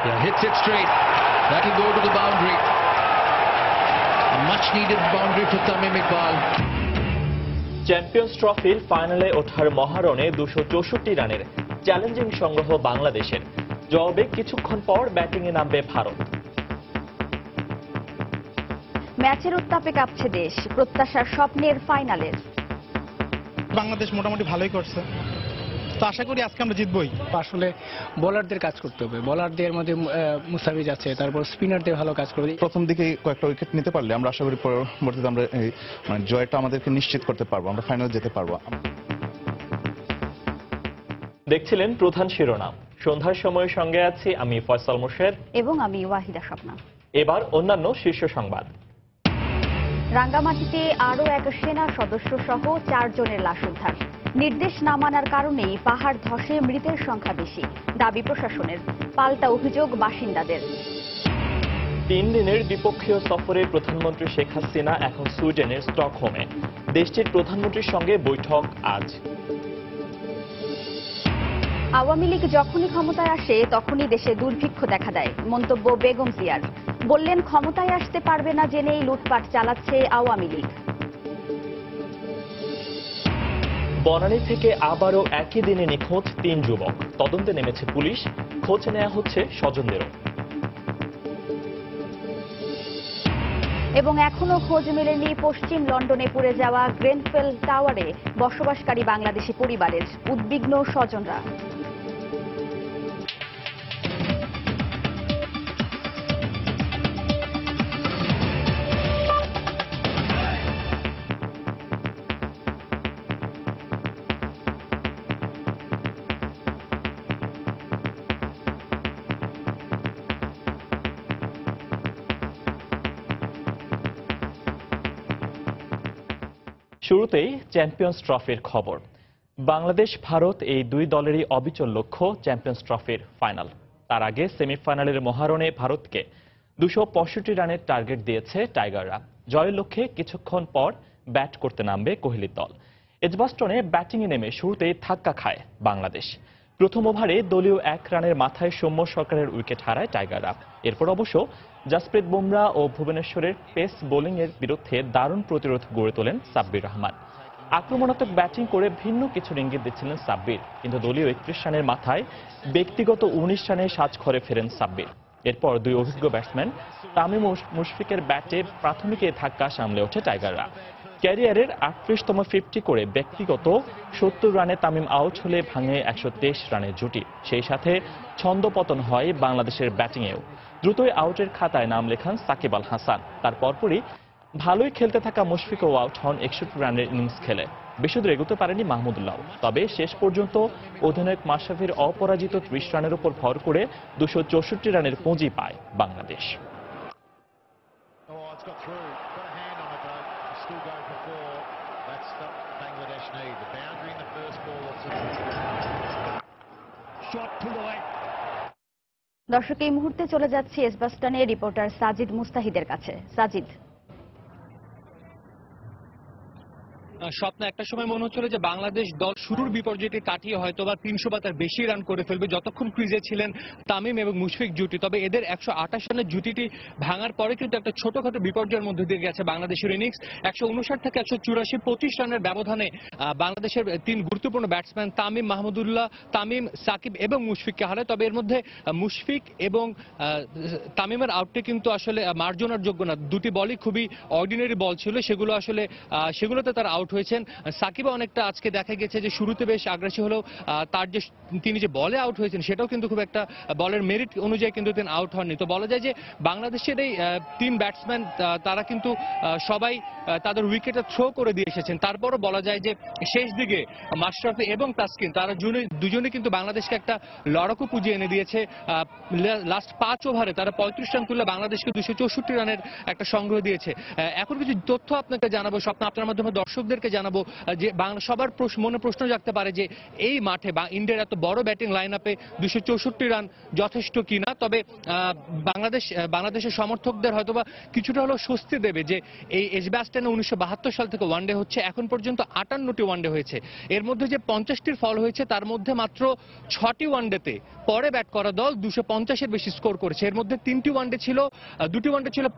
Yeah, hits it straight. That'll go to the boundary. A much-needed boundary for Tamim Iqbal. Champions ট্রফির ফাইনালে ওঠার মহারণে 264 রানের challenging সংগ্রহ বাংলাদেশের। জবাবে কিছুক্ষণ পর ব্যাটিংয়ে নামবে ভারত। ম্যাচের উত্তাপে কাঁপছে দেশ, প্রত্যাশার স্বপ্নের ফাইনালের। বাংলাদেশ মোটামুটি ভালোই করছে, তো আশা করি আজকে আমরা জিতবই। আসলে বোলারদের কাজ করতে হবে, বোলারদের মধ্যে মুস্তাফিজ আছে, তারপর স্পিনারদের ভালো কাজ করবে। প্রথম দিকে কয়েকটা উইকেট নিতে পারলে আমরা আশা করি পরবর্তীতে আমরা জয়টা আমাদেরকে নিশ্চিত করতে পারবো, আমরা ফাইনালে যেতে পারবো। দেখছিলেন প্রধান শিরোনাম। সন্ধ্যার সময়ের সঙ্গে আছি আমি ফয়সাল মোর্শেদ এবং আমি ওয়াহিদা স্বপ্না। এবার অন্যান্য শীর্ষ সংবাদ। রাঙ্গামাটিতে আরও এক সেনা সদস্য সহ 4 জনের লাশ উদ্ধার। নির্দেশ না মানার কারণেই পাহাড় ধসে মৃতের সংখ্যা বেশি, দাবি প্রশাসনের। পাল্টা অভিযোগ বাসিন্দাদের। 3 দিনের দ্বিপক্ষীয় সফরে প্রধানমন্ত্রী শেখ হাসিনা এখন সুইডেনের স্টকহোমে। দেশটির প্রধানমন্ত্রীর সঙ্গে বৈঠক আজ। আওয়ামী লীগ যখনই ক্ষমতায় আসে তখনই দেশে দুর্ভিক্ষ দেখা দেয়, মন্তব্য বেগম জিয়ার। বললেন, ক্ষমতায় আসতে পারবে না জেনেই লুটপাট চালাচ্ছে আওয়ামী লীগ। বনানী থেকে আবারও একই দিনে নিখোঁজ 3 যুবক। তদন্তে নেমেছে পুলিশ, খোঁজ নেওয়া হচ্ছে স্বজনদেরও। এবং এখনো খোঁজ মেলেনি পশ্চিম লন্ডনে পুড়ে যাওয়া গ্রেনফেল টাওয়ারে বসবাসকারী বাংলাদেশি পরিবারের, উদ্বিগ্ন স্বজনরা। শুরুতেই চ্যাম্পিয়ন্স ট্রফির খবর। বাংলাদেশ ভারত এই 2 দলেরই অবিচল লক্ষ্য চ্যাম্পিয়ন্স ট্রফির ফাইনাল। তার আগে সেমিফাইনালের মহারণে ভারতকে 265 রানের টার্গেট দিয়েছে টাইগাররা। জয়ের লক্ষ্যে কিছুক্ষণ পর ব্যাট করতে নামবে কোহলির দল। এজবাস্টনে ব্যাটিংয়ে নেমে শুরুতেই ধাক্কা খায় বাংলাদেশ। প্রথম ওভারে দলীয় 1 রানের মাথায় সৌম্য সরকারের উইকেট হারায় টাইগাররা। এরপর অবশ্য জাসপ্রীত বুমরা ও ভুবনেশ্বরের পেস বোলিংয়ের বিরুদ্ধে দারুণ প্রতিরোধ গড়ে তোলেন সাব্বির রহমান। আক্রমণাত্মক ব্যাটিং করে ভিন্ন কিছুর ইঙ্গিত দিচ্ছিলেন সাব্বির, কিন্তু দলীয় 31 রানের মাথায় ব্যক্তিগত 19 রানে সাজঘরে ফেরেন সাব্বির। এরপর 2 অভিজ্ঞ ব্যাটসম্যান তামিম ও মুশফিকের ব্যাটে প্রাথমিক ধাক্কা সামলে ওঠে টাইগাররা। ক্যারিয়ারের 38তম 50 করে ব্যক্তিগত 70 রানে তামিম আউট হলে ভাঙে 123 রানের জুটি। সেই সাথে ছন্দপতন হয় বাংলাদেশের ব্যাটিংয়েও। দ্রুতই আউটের খাতায় নাম লেখান সাকিব আল হাসান। তার পরপরই ভালোই খেলতে থাকা মুশফিকও আউট হন 61 রানের ইনিংস খেলে। বেশি দূর এগোতে পারেনি মাহমুদুল্লাহ। তবে শেষ পর্যন্ত অধিনায়ক মাশরাফির অপরাজিত 30 রানের উপর ভর করে 264 রানের পুঁজি পায় বাংলাদেশ। দর্শক, এই মুহূর্তে চলে যাচ্ছি এজবাস্টনে রিপোর্টার সাজিদ মুস্তাহিদের কাছে। সাজিদ। স্বপ্ন, একটা সময় মনে হচ্ছিল যে বাংলাদেশ দল শুরুর বিপর্যয়কে কাটিয়ে হয়তো বা 300 বা তার বেশি রান করে ফেলবে যতক্ষণ ক্রিজে ছিলেন তামিম এবং মুশফিক জুটি। তবে এদের 128 রানের জুটিটি ভাঙার পরে কিন্তু একটা ছোটখাটো বিপর্যয়ের মধ্যে দিয়ে গেছে বাংলাদেশের ইনিংস। 159 থেকে 184, 25 রানের ব্যবধানে বাংলাদেশের 3 গুরুত্বপূর্ণ ব্যাটসম্যান তামিম, মাহমুদুল্লাহ, তামিম, সাকিব এবং মুশফিককে হারায়। তবে এর মধ্যে মুশফিক এবং তামিমের আউটটি কিন্তু আসলে মার্জনার যোগ্য না। 2টি বলই খুবই অর্ডিনারি বল ছিল, সেগুলোতে তার আউট হয়েছেন। সাকিবও অনেকটা আজকে দেখা গেছে যে শুরুতে বেশ আগ্রাসী হলেও তিনি যে বলে আউট হয়েছেন সেটাও কিন্তু খুব একটা বলের মেরিট অনুযায়ী কিন্তু তিনি আউট হননি। তো বলা যায় যে বাংলাদেশের এই 3 ব্যাটসম্যান তারা কিন্তু সবাই তাদের উইকেটে থ্রো করে দিয়ে এসেছেন। তারপরও বলা যায় যে শেষ দিকে মাশরাফি এবং তাসকিন তারা দুজনে কিন্তু বাংলাদেশকে একটা লড়াকু পুঁজি এনে দিয়েছে। লাস্ট 5 ওভারে তারা 35 রান তুলে বাংলাদেশকে 264 রানের একটা সংগ্রহ দিয়েছে। এখন কিছু তথ্য আপনাকে জানাবো স্বপ্ন, আপনার মাধ্যমে দর্শকদের দর্শকদেরকে জানাবো যে সবার মনে প্রশ্ন জাগতে পারে যে এই মাঠে বা ইন্ডিয়ার এত বড় ব্যাটিং লাইন আপে 264 রান যথেষ্ট কিনা। তবে বাংলাদেশের সমর্থকদের হয়তোবা কিছুটা হলেও স্বস্তি দেবে যে এই এজবাস্টনে 1972 সাল থেকে ওয়ানডে হচ্ছে, এখন পর্যন্ত 58টি ওয়ানডে হয়েছে। এর মধ্যে যে 50টির ফল হয়েছে তার মধ্যে মাত্র 6টি ওয়ানডেতে পরে ব্যাট করা দল 250-এর বেশি স্কোর করেছে। এর মধ্যে 2টি ওয়ানডে ছিল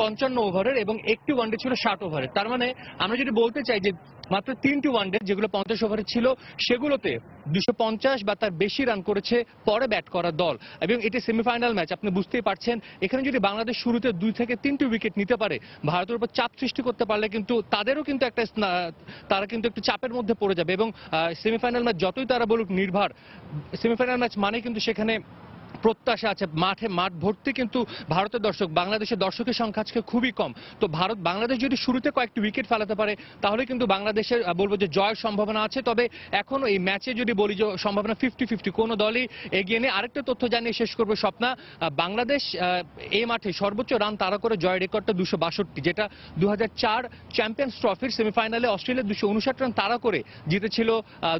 55 ওভারের এবং একটি ওয়ানডে ছিল 60 ওভারের। তার মানে আমরা যদি বলতে চাই যে মাত্র 3টি ওয়ানডে যেগুলো 50 ওভারের ছিল সেগুলোতে 250 বা তার বেশি রান করেছে পরে ব্যাট করা দল। এবং এটি সেমিফাইনাল ম্যাচ, আপনি বুঝতেই পারছেন এখানে যদি বাংলাদেশ শুরুতে 2 থেকে 3টি উইকেট নিতে পারে, ভারতের উপর চাপ সৃষ্টি করতে পারলে কিন্তু তারা কিন্তু একটু চাপের মধ্যে পড়ে যাবে। এবং সেমিফাইনাল ম্যাচ যতই তারা বলুক নির্ভর, সেমিফাইনাল ম্যাচ মানে কিন্তু সেখানে প্রত্যাশা আছে। মাঠ ভর্তি কিন্তু ভারতের দর্শক, বাংলাদেশের দর্শকের সংখ্যা আজকে খুবই কম। তো বাংলাদেশ যদি শুরুতে কয়েকটি উইকেট ফেলাতে পারে তাহলে কিন্তু বাংলাদেশের বলবো যে জয়ের সম্ভাবনা আছে। তবে এখনো এই ম্যাচে যদি বলি যে সম্ভাবনা 50-50, কোনো দলই এগিয়ে নেই। আরেকটা তথ্য জানিয়ে শেষ করবো স্বপ্না, বাংলাদেশ এই মাঠে সর্বোচ্চ রান তাড়া করে জয়ের রেকর্ডটা 262, যেটা 2004 চ্যাম্পিয়ন্স ট্রফির সেমিফাইনালে অস্ট্রেলিয়া 259 রান তাড়া করে জিতেছিল,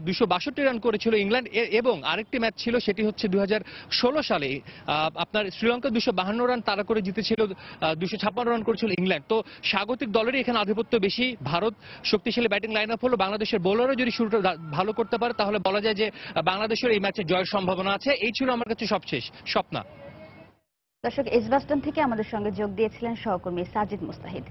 262 রান করেছিল ইংল্যান্ড। এবং আরেকটি ম্যাচ ছিল, সেটি হচ্ছে 2016 সালে আপনার শ্রীলঙ্কা 252 রান তাড়া করে জিতেছিল, 256 রান করেছিল ইংল্যান্ড। তো স্বাগতিক দলেরই এখানে আধিপত্য বেশি। ভারত শক্তিশালী ব্যাটিং লাইন আপ হলো, বাংলাদেশের বোলারও যদি শুরুটা ভালো করতে পারে তাহলে বলা যায় যে বাংলাদেশের এই ম্যাচে জয়ের সম্ভাবনা আছে। এই ছিল আমার কাছে সবশেষ স্বপ্না। দর্শক, এজবাস্টন থেকে আমাদের সঙ্গে যোগ দিয়েছিলেন সহকর্মী সাজিদ মুস্তাহিদ।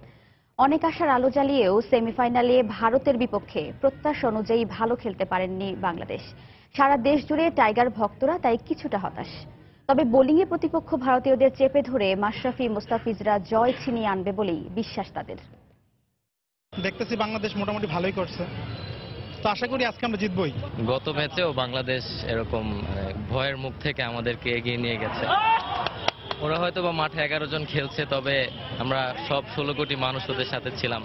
অনেক আশার আলো জ্বালিয়েও সেমিফাইনালে ভারতের বিপক্ষে প্রত্যাশা অনুযায়ী ভালো খেলতে পারেননি বাংলাদেশ। সারা দেশ জুড়ে টাইগার ভক্তরা তাই কিছুটা হতাশ। তবে বোলিংয়ে প্রতিপক্ষ ভারতীয়দের চেপে ধরে মাশরাফি মুস্তাফিজরা জয় ছিনিয়ে আনবে বলেই বিশ্বাস তাদের। দেখতেছি বাংলাদেশ মোটামুটি ভালোই করছে, তো আশা করি আজকে আমরা জিতবই। গত ম্যাচেও বাংলাদেশ এরকম ভয়ের মুখ থেকে আমাদেরকে এগিয়ে নিয়ে গেছে। ওরা হয়তো বা মাঠে 11 জন খেলছে, তবে আমরা সব 16 কোটি মানুষ ওদের সাথে ছিলাম।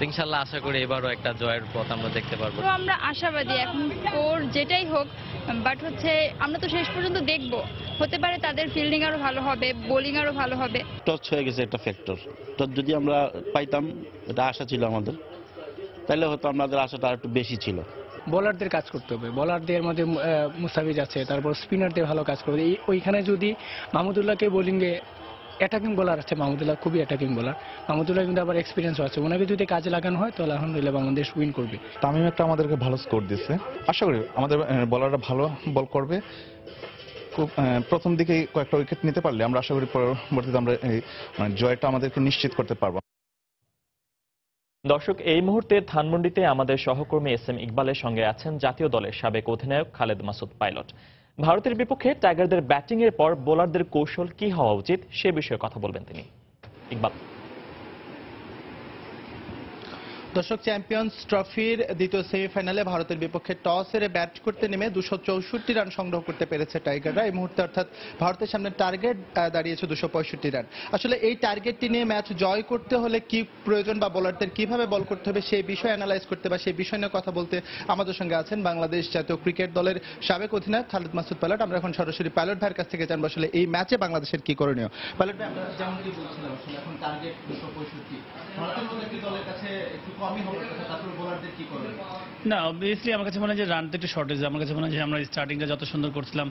ইনশাল্লাহ আশা করি এবারও একটা জয়ের পথ আমরা দেখতে পারবো। তো আমরা আশাবাদী, এখন স্কোর যেটাই হোক, বাট হচ্ছে আমরা তো শেষ পর্যন্ত দেখবো, হতে পারে তাদের ফিল্ডিং আরো ভালো হবে, বোলিং আরো ভালো হবে। টস হয়ে গেছে একটা ফ্যাক্টর, টস যদি আমরা পাইতাম, এটা আশা ছিল আমাদের, তাহলে হয়তো আমাদের আশাটা একটু বেশি ছিল। বোলারদের কাজ করতে হবে, বোলারদের মধ্যে মুস্তাফিজ আছে, তারপর স্পিনারদের ভালো কাজ করবে। ওইখানে যদি মাহমুদুল্লাহকে বোলিংয়ে, অ্যাটাকিং বোলার আছে মাহমুদুল্লাহ, খুবই অ্যাটাকিং বোলার। মাহমুদুল্লাহ কিন্তু আবার এক্সপিরিয়েন্সও আছে, ওনাকে যদি কাজে লাগানো হয় তাহলে আলহামদুলিল্লাহ বাংলাদেশ উইন করবে। তামিম একটা আমাদেরকে ভালো স্কোর দিচ্ছে, আশা করি আমাদের বলাররা ভালো বল করবে। খুব প্রথম দিকে কয়েকটা উইকেট নিতে পারলে আমরা আশা করি পরবর্তীতে আমরা জয়টা আমাদেরকে নিশ্চিত করতে পারবো। দর্শক, এই মুহূর্তে ধানমন্ডিতে আমাদের সহকর্মী এস.এম. ইকবালের সঙ্গে আছেন জাতীয় দলের সাবেক অধিনায়ক খালেদ মাসুদ পাইলট। ভারতের বিপক্ষে টাইগারদের ব্যাটিং এর পর বোলারদের কৌশল কি হওয়া উচিত সে বিষয়ে কথা বলবেন তিনি। ইকবাল। দর্শক, চ্যাম্পিয়ন্স ট্রফির দ্বিতীয় সেমিফাইনালে ভারতের বিপক্ষে টস হেরে ব্যাট করতে নেমে 264 রান সংগ্রহ করতে পেরেছে টাইগাররা এই মুহূর্তে। অর্থাৎ ভারতের সামনে টার্গেট দাঁড়িয়েছে 265 রান। আসলে এই টার্গেটটি নিয়ে ম্যাচ জয় করতে হলে কি প্রয়োজন বা বোলারদের কিভাবে বল করতে হবে সেই বিষয় অ্যানালাইজ করতে বা সেই বিষয় নিয়ে কথা বলতে আমাদের সঙ্গে আছেন বাংলাদেশ জাতীয় ক্রিকেট দলের সাবেক অধিনায়ক খালেদ মাসুদ পাইলট। আমরা এখন সরাসরি পাইলট ভাইয়ের কাছ থেকে জানবো আসলে এই ম্যাচে বাংলাদেশের কি করণীয়। পাইলট ভাই, আমরা যেমন কি বলছিলাম, আসলে এখন টার্গেট 265, ভারতের দলের কাছে একটু কমই হবে, তারপর বোলারদের কি করবে? না, অবভিয়াসলি আমার কাছে মনে হয় যে রানটা একটু শর্টেজ। আমার কাছে মনে হয় যে আমরা স্টার্টিংটা যত সুন্দর করছিলাম,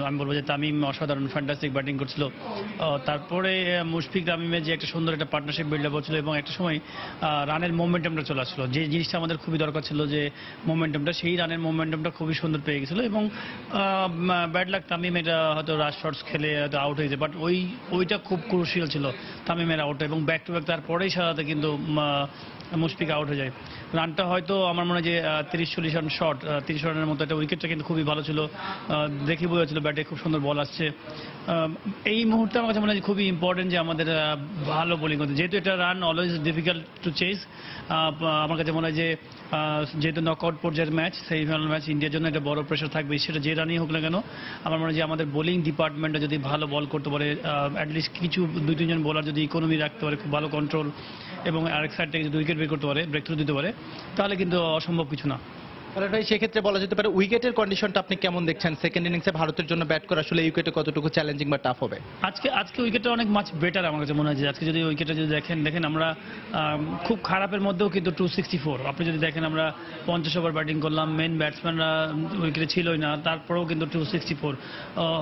আমি বলবো যে তামিম অসাধারণ ফ্যান্টাস্টিক ব্যাটিং করছিল। তারপরে মুশফিক তামিমের যে একটা সুন্দর একটা পার্টনারশিপ বিল্ড আপ হচ্ছিল এবং একটা সময় রানের মোমেন্টামটা চলে আসলো, যে জিনিসটা আমাদের খুবই দরকার ছিল, যে মোমেন্টামটা, সেই রানের মোমেন্টামটা খুবই সুন্দর পেয়ে গেছিলো। এবং ব্যাড লাক তামিম এটা হয়তো রাশ শর্টস খেলে হয়তো আউট হয়েছে, বাট ওইটা খুব ক্রুশিয়াল ছিল তামিমের আউট, এবং ব্যাক টু ব্যাক তারপরেই সারাতে কিন্তু মুশফিক আউট হয়ে যায়। রানটা হয়তো আমার মনে হয় যে 30-40 রান শর্ট, 30 রানের মতো একটা উইকেটটা কিন্তু খুবই ভালো ছিল, দেখে বোঝা ছিল ব্যাটে খুব সুন্দর বল আসছে। এই মুহূর্তে আমার কাছে মনে হয় খুবই ইম্পর্টেন্ট যে আমাদের ভালো বোলিং করতে, যেহেতু এটা run always difficult to chase. আমার কাছে মনে হয় যে যেহেতু নকআউট পর্যায়ের ম্যাচ, সেমিফাইনাল ম্যাচ, ইন্ডিয়ার জন্য একটা বড় প্রেশার থাকবে, সেটা যে রানই হোক না কেন। আমার মনে হয় যে আমাদের বোলিং ডিপার্টমেন্টটা যদি ভালো বল করতে পারে, অ্যাটলিস্ট কিছু 2-3 জন বোলার যদি ইকোনমি রাখতে পারে, খুব ভালো কন্ট্রোল, এবং আরেক সাইড থেকে যদি উইকেট বের করতে পারে, ব্রেক থ্রু দিতে পারে, তাহলে কিন্তু অসম্ভব কিছু না। তাহলে ভাই সেক্ষেত্রে বলা যেতে পারে উইকেটের কন্ডিশনটা আপনি কেমন দেখছেন? সেকেন্ড ইনিংসে ভারতের জন্য ব্যাট করা আসলে এই উইকেটে কতটুকু চ্যালেঞ্জিং বা টাফ হবে? আজকে উইকেটটা অনেক মাছ বেটার আমার কাছে মনে হয়। আজকে যদি উইকেটটা যদি দেখেন আমরা খুব খারাপের মধ্যেও কিন্তু 264, আপনি যদি দেখেন আমরা 50 ওভার ব্যাটিং করলাম, মেন ব্যাটসম্যানরা উইকেটে ছিলই না, তারপরেও কিন্তু 264,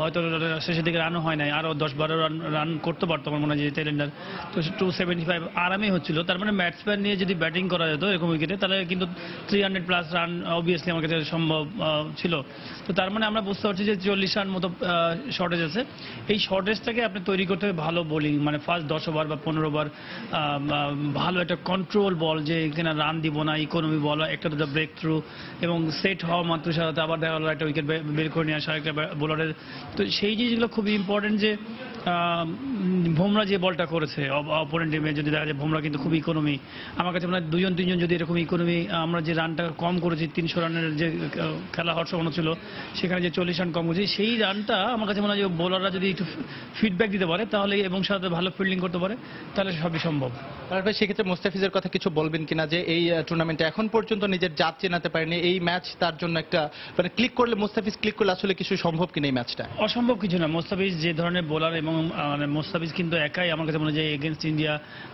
হয়তো শেষের দিকে রানও হয় নাই, আরও 10-12 রান করতে পারতো আমার মনে হয় যে টেলেন্ডার। তো 275 আরামেই হচ্ছিল। তার মানে ব্যাটসম্যান নিয়ে যদি ব্যাটিং করা যেত এরকম উইকেটে, তাহলে কিন্তু 300+ রান অবভিয়াসলি আমার কাছে সম্ভব ছিল। তো তার মানে আমরা বুঝতে পারছি যে 40 রান মতো শর্টেজ আছে। এই শর্টেজটাকে আপনি তৈরি করতে হবে ভালো বোলিং, মানে ফার্স্ট 10 ওভার বা 15 ওভার ভালো একটা কন্ট্রোল বল, যে এখানে রান দিব না, ইকোনমি বল, একটা দুটো ব্রেক থ্রু, এবং সেট হওয়া মাত্র সাথে আবার দেখা গেলো একটা উইকেট বের করে নিয়ে আসা একটা বোলারের। তো সেই জিনিসগুলো খুবই ইম্পর্টেন্ট। যে বুমরা যে বলটা করেছে অপোনেন্ট টিমে, যদি দেখা যায় বুমরা কিন্তু খুব ইকোনমি, আমার কাছে মনে হয় 2-3 জন যদি এরকম ইকোনমি, আমরা যে রানটা কম করেছি 300 রানের যে খেলা হওয়ার সম্ভাবনা ছিল, সেখানে যে 40 রান কম করেছি, সেই রানটা আমার কাছে মনে হয় যে বোলাররা যদি একটু ফিডব্যাক দিতে পারে তাহলে, এবং সাথে ভালো ফিল্ডিং করতে পারে, তাহলে সবই সম্ভব। আর ভাই সেক্ষেত্রে মোস্তাফিজের কথা কিছু বলবেন কিনা, যে এই টুর্নামেন্টে এখন পর্যন্ত নিজের জাত চেনাতে পারেনি, এই ম্যাচ তার জন্য একটা মানে ক্লিক করলে, মোস্তাফিজ ক্লিক করলে আসলে কিছু সম্ভব কিনা এই ম্যাচটা? অসম্ভব কিছু না। মোস্তাফিজ যে ধরনের বোলার, এবং মানে মোস্তাফিজ কিন্তু একাই আমার কাছে মনে হয় যে এগেনস্ট ইন্ডিয়া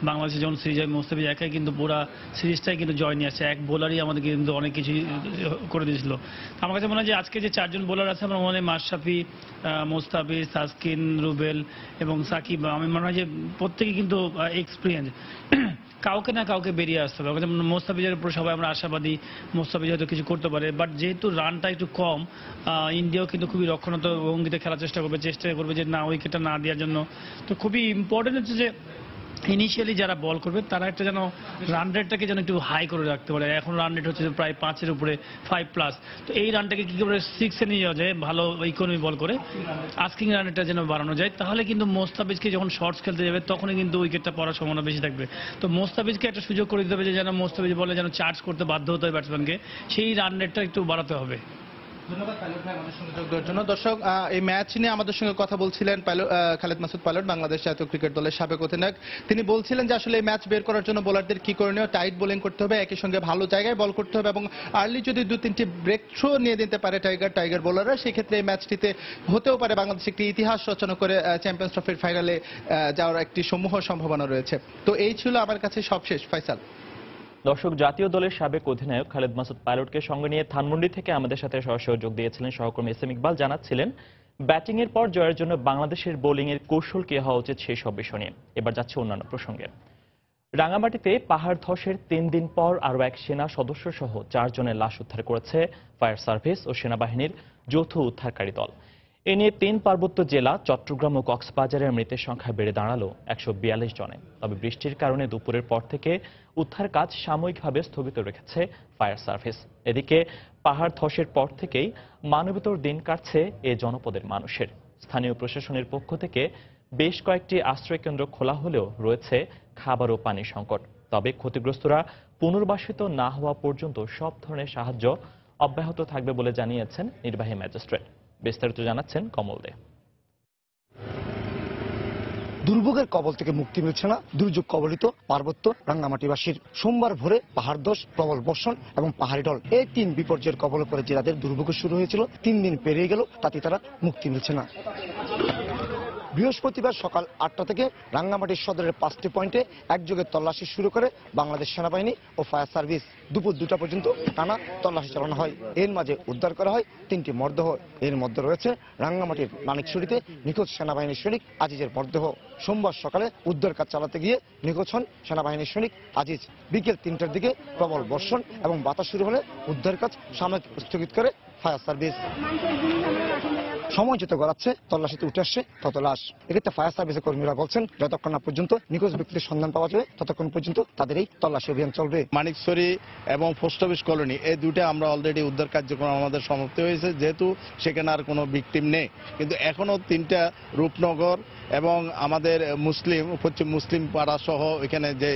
বাংলাদেশে যখন সিরিজ হয়, মোস্তাফিজ একাই কিন্তু পুরো সিরিজটাই কিন্তু জয় নিয়ে আসছে। এক বোলারই আমাদেরকে কিন্তু অনেক কিছু করে দিয়েছিল। আমার কাছে মনে হয় যে আজকে যে 4 জন বোলার আছে, আমার মনে হয় মাশরাফি, মোস্তাফিজ, তাসকিন, রুবেল এবং সাকিব, আমি মনে হয় যে প্রত্যেকে কিন্তু এক্সপিরিয়েন্স, কাউকে না কাউকে বেরিয়ে আসতে হবে। মোস্তাফিজের উপর সবাই আমরা আশাবাদী, মোস্তাফিজ হয়তো কিছু করতে পারে, বাট যেহেতু রানটা একটু কম, ইন্ডিয়াও কিন্তু খুবই রক্ষণাত্মক ভঙ্গিতে খেলার চেষ্টা করবে যে না উইকেটটা না দেওয়ার জন্য। তো খুবই ইম্পর্টেন্ট হচ্ছে যে ইনিশিয়ালি যারা বল করবে তারা একটা যেন রান রেটটাকে যেন একটু হাই করে রাখতে পারে। এখন রান রেট হচ্ছে প্রায় 5-এর উপরে, 5+। তো এই রানটাকে কি করে 6-এ নিয়ে যাওয়া যায় ভালো ইকোনমি বল করে, আস্কিং রান রেটটা যেন বাড়ানো যায়, তাহলে কিন্তু মোস্তাফিজকে যখন শর্টস খেলতে যাবে তখনই কিন্তু উইকেটটা পড়ার সম্ভাবনা বেশি থাকবে। তো মোস্তাফিজকে একটা সুযোগ করে দিতে হবে যে যেন মোস্তাফিজ বলে যেন চার্জ করতে বাধ্য হতে হয় ব্যাটসম্যানকে, সেই রান রেটটা একটু বাড়াতে হবে। ধন্যবাদ পাইলট ভাই আমাদের সঙ্গে যোগ দেওয়ার জন্য। দর্শক, এই ম্যাচ নিয়ে আমাদের সঙ্গে কথা বলছিলেন খালেদ মাসুদ পাইলট, বাংলাদেশ জাতীয় ক্রিকেট দলের সাবেক অধিনায়ক। তিনি বলছিলেন যে আসলে এই ম্যাচ বের করার জন্য বোলারদের কি করণীয়, টাইট বোলিং করতে হবে, একই সঙ্গে ভালো জায়গায় বল করতে হবে, এবং আর্লি যদি 2-3টি ব্রেক থ্রো নিয়ে দিতে পারে টাইগার বোলাররা, সেক্ষেত্রে এই ম্যাচটিতে হতেও পারে বাংলাদেশ একটি ইতিহাস রচনা করে চ্যাম্পিয়ন্স ট্রফির ফাইনালে যাওয়ার একটি সমূহ সম্ভাবনা রয়েছে। তো এই ছিল আমার কাছে সবশেষ। ফয়সাল। দর্শক, জাতীয় দলের সাবেক অধিনায়ক খালেদ মাসুদ পাইলটকে সঙ্গে নিয়ে ধানমন্ডি থেকে আমাদের সাথে সরাসরি যোগ দিয়েছিলেন সহকর্মী এস এম ইকবাল। জানাচ্ছিলেন ব্যাটিং এর পর জয়ের জন্য বাংলাদেশের বোলিং এর কৌশল কি হওয়া উচিত সেই সব বিষয় নিয়ে। এবার যাচ্ছে অন্যান্য প্রসঙ্গে। রাঙামাটিতে পাহাড় ধসের 3 দিন পর আরও এক সেনা সদস্য সহ 4 জনের লাশ উদ্ধার করেছে ফায়ার সার্ভিস ও সেনাবাহিনীর যৌথ উদ্ধারকারী দল। এ নিয়ে 3 পার্বত্য জেলা চট্টগ্রাম ও কক্সবাজারের মৃতের সংখ্যা বেড়ে দাঁড়ালো 142 জনে। তবে বৃষ্টির কারণে দুপুরের পর থেকে উদ্ধার কাজ সাময়িকভাবে স্থগিত রেখেছে ফায়ার সার্ভিস। এদিকে পাহাড় ধসের পর থেকেই মানবেতর দিন কাটছে এ জনপদের মানুষের। স্থানীয় প্রশাসনের পক্ষ থেকে বেশ কয়েকটি আশ্রয়কেন্দ্র খোলা হলেও রয়েছে খাবার ও পানির সংকট। তবে ক্ষতিগ্রস্তরা পুনর্বাসিত না হওয়া পর্যন্ত সব ধরনের সাহায্য অব্যাহত থাকবে বলে জানিয়েছেন নির্বাহী ম্যাজিস্ট্রেট। বিস্তারিত জানাচ্ছেন কমল দে। দুর্ভোগের কবল থেকে মুক্তি মিলছে না দুর্যোগ কবলিত পার্বত্য রাঙ্গামাটিবাসীর। সোমবার ভোরে পাহাড় ধস, প্রবল বর্ষণ এবং পাহাড়ি ঢল, এই 3 বিপর্যয়ের কবলে পড়ে জেলাদের দুর্ভোগ শুরু হয়েছিল। 3 দিন পেরিয়ে গেল, তাতে তারা মুক্তি মিলছে না। বৃহস্পতিবার সকাল 8টা থেকে রাঙ্গামাটির সদরের 5টি পয়েন্টে একযোগে তল্লাশি শুরু করে বাংলাদেশ সেনাবাহিনী ও ফায়ার সার্ভিস। দুপুর 2টা পর্যন্ত টানা তল্লাশি চালানো হয়। এর মাঝে উদ্ধার করা হয় 3টি মরদেহ। এর মধ্যে রয়েছে রাঙ্গামাটির মানিকছড়িতে নিখোঁজ সেনাবাহিনীর সৈনিক আজিজের মরদেহ। সোমবার সকালে উদ্ধার কাজ চালাতে গিয়ে নিখোঁজ হন সেনাবাহিনীর সৈনিক আজিজ। বিকেল 3টার দিকে প্রবল বর্ষণ এবং বাতাস শুরু হলে উদ্ধার কাজ সাময়িক স্থগিত করে ফায়ার সার্ভিস। সময় যত গড়াচ্ছে তল্লাশিতে উঠে আসছে তত লাশ। এক্ষেত্রে ফায়ার সার্ভিসের কর্মীরা বলছেন, যতক্ষণ না পর্যন্ত নিখোঁজ ব্যক্তিদের সন্ধান পাওয়া যাবে ততক্ষণ পর্যন্ত তাদের এই তল্লাশি অভিযান চলবে। মানিকছড়ি এবং পোস্ট অফিস কলোনি, এই দুইটা আমরা অলরেডি উদ্ধার কার্যক্রম আমাদের সমাপ্তি হয়েছে, যেহেতু সেখানে আর কোনো ভিকটিম নেই। কিন্তু এখনো 3টা রূপনগর এবং আমাদের পশ্চিম মুসলিম পাড়া সহ এখানে যে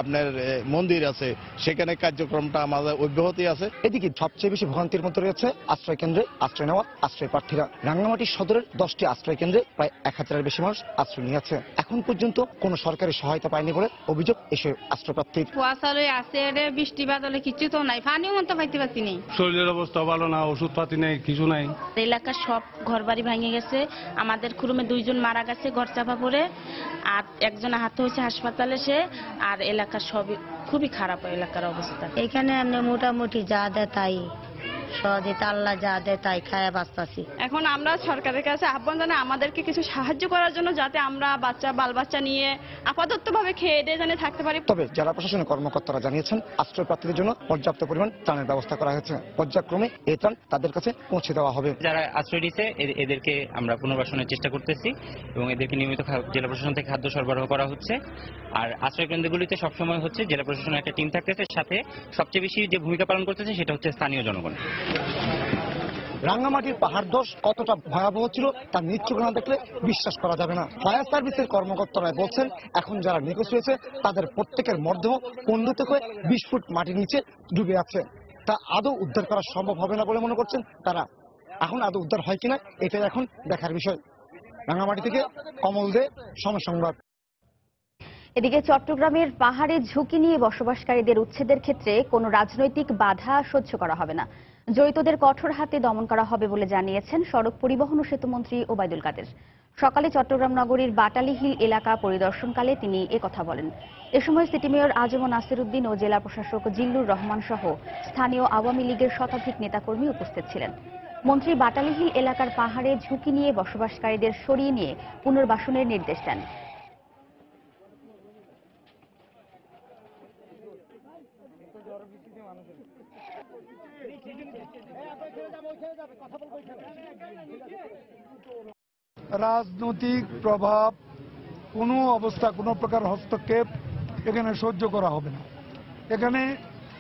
আপনার মন্দির আছে, সেখানে কার্যক্রমটা আমাদের অব্যাহতি আছে। এদিকে সবচেয়ে বেশি ভোগান্তির মধ্যে রয়েছে আশ্রয় কেন্দ্রে আশ্রয় নেওয়া আশ্রয় প্রার্থীরা। রাঙ্গামাটি সদরের 10টি আশ্রয় কেন্দ্রে প্রায় 1000-এর বেশি মানুষ আশ্রয় নিয়েছে। এখন পর্যন্ত কোনো সরকারি সহায়তা পায়নি বলে অভিযোগ এসব আশ্রয়প্রার্থীর। কুয়াশালে আছে বৃষ্টি বাদলে কিছু তো নাই, পানিও মতো পাইতে পারছি নেই। শরীরের অবস্থা ভালো না, ওষুধ পাতি নেই, কিছু নাই। এলাকার সব ঘর বাড়ি ভেঙে গেছে, আমাদের কুরুমে 2 জন মারা গেছে ঘর চাপা পড়ে, আর একজন আহত হয়েছে হাসপাতালে সে। আর এলাকার সবই খুবই খারাপ এলাকার অবস্থা। এখানে এমনি মোটামুটি যা দেয় তাই সহজে আল্লাহ যা দেয় তাই খায় বাঁচতাছি। এখন আমরা সরকারের কাছে আহ্বান জানাই আমাদেরকে কিছু সাহায্য করার জন্য, যাতে আমরা বাল বাচ্চা নিয়ে আপাততভাবে খেয়ে দিয়ে জানে থাকতে পারি। তবে জেলা প্রশাসনের কর্মকর্তারা জানিয়েছেন আশ্রয় প্রার্থীদের জন্য পর্যাপ্ত পরিমাণ ত্রাণের ব্যবস্থা করা হয়েছে। পর্যায়ক্রমে এই ত্রাণ তাদের কাছে পৌঁছে দেওয়া হবে। যারা আশ্রয় নিয়েছে এদেরকে আমরা পুনর্বাসনের চেষ্টা করতেছি এবং এদেরকে নিয়মিত জেলা প্রশাসন থেকে খাদ্য সরবরাহ করা হচ্ছে। আর আশ্রয় কেন্দ্রগুলিতে সবসময় হচ্ছে জেলা প্রশাসনের একটা টিম থাকতেছে, সাথে সবচেয়ে বেশি যে ভূমিকা পালন করতেছে সেটা হচ্ছে স্থানীয় জনগণ। রাঙ্গামাটির পাহাড় ধস কতটা ভয়াবহ ছিল তা নেত্রকোনা দেখলে বিশ্বাস করা যাবে না। ফায়ার সার্ভিসের কর্মকর্তারা বলছেন এখন যারা নিখোঁজ হয়েছে তাদের প্রত্যেকের মরদেহ 15 থেকে 20 ফুট মাটির নিচে ডুবে আছে। তা আদৌ উদ্ধার করা সম্ভব হবে না বলে মনে করছেন তারা। এখন আদৌ উদ্ধার হয় কিনা এটাই এখন দেখার বিষয়। রাঙ্গামাটি থেকে কমল দে, সময় সংবাদ। এদিকে চট্টগ্রামের পাহাড়ে ঝুঁকি নিয়ে বসবাসকারীদের উচ্ছেদের ক্ষেত্রে কোনো রাজনৈতিক বাধা সহ্য করা হবে না, জড়িতদের কঠোর হাতে দমন করা হবে বলে জানিয়েছেন সড়ক পরিবহন ও সেতুমন্ত্রী ওবায়দুল কাদের। সকালে চট্টগ্রাম নগরীর বাটালি হিল এলাকা পরিদর্শনকালে তিনি একথা বলেন। এ সময় সিটি মেয়র আজম নাসির উদ্দিন ও জেলা প্রশাসক জিল্লুর রহমান সহ স্থানীয় আওয়ামী লীগের শতাধিক নেতাকর্মী উপস্থিত ছিলেন। মন্ত্রী বাটালি হিল এলাকার পাহাড়ে ঝুঁকি নিয়ে বসবাসকারীদের সরিয়ে নিয়ে পুনর্বাসনের নির্দেশ দেন। রাজনৈতিক প্রভাব কোনো অবস্থা, কোনো প্রকার হস্তক্ষেপ এখানে সহ্য করা হবে না। এখানে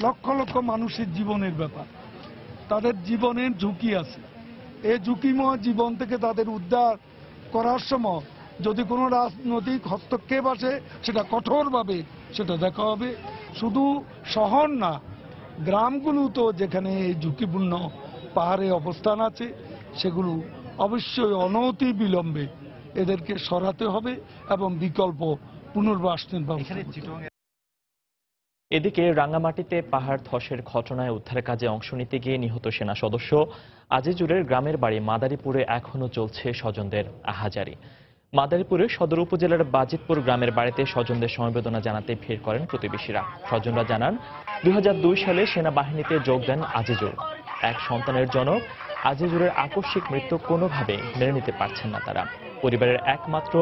লক্ষ লক্ষ মানুষের জীবনের ব্যাপার, তাদের জীবনের ঝুঁকি আছে। এই ঝুঁকিময় জীবন থেকে তাদের উদ্ধার করার সময় যদি কোনো রাজনৈতিক হস্তক্ষেপ আসে সেটা কঠোরভাবে সেটা দেখা হবে। শুধু শহর না, গ্রামগুলো তো যেখানে এই ঝুঁকিপূর্ণ পাহাড়ে অবস্থান আছে সেগুলো অবশ্যই অনতি বিলম্বে এদেরকে সরাতে হবে এবং বিকল্প পুনর্বাসনের ব্যবস্থা। এদিকে রাঙ্গামাটিতে পাহাড় ধসের ঘটনায় উদ্ধার কাজে অংশ নিতে গিয়ে নিহত সেনা সদস্য আজিজুরের গ্রামের বাড়ি মাদারীপুরে এখনও চলছে স্বজনদের আহাজারি। মাদারীপুরের সদর উপজেলার বাজিতপুর গ্রামের বাড়িতে স্বজনদের সমবেদনা জানাতে ভিড় করেন প্রতিবেশীরা। স্বজনরা জানান 2002 সালে সেনাবাহিনীতে যোগ দেন আজিজুর। এক সন্তানের জনক আজিজুরের আকস্মিক মৃত্যু কোনোভাবে মেনে নিতে পারছেন না তারা। পরিবারের একমাত্র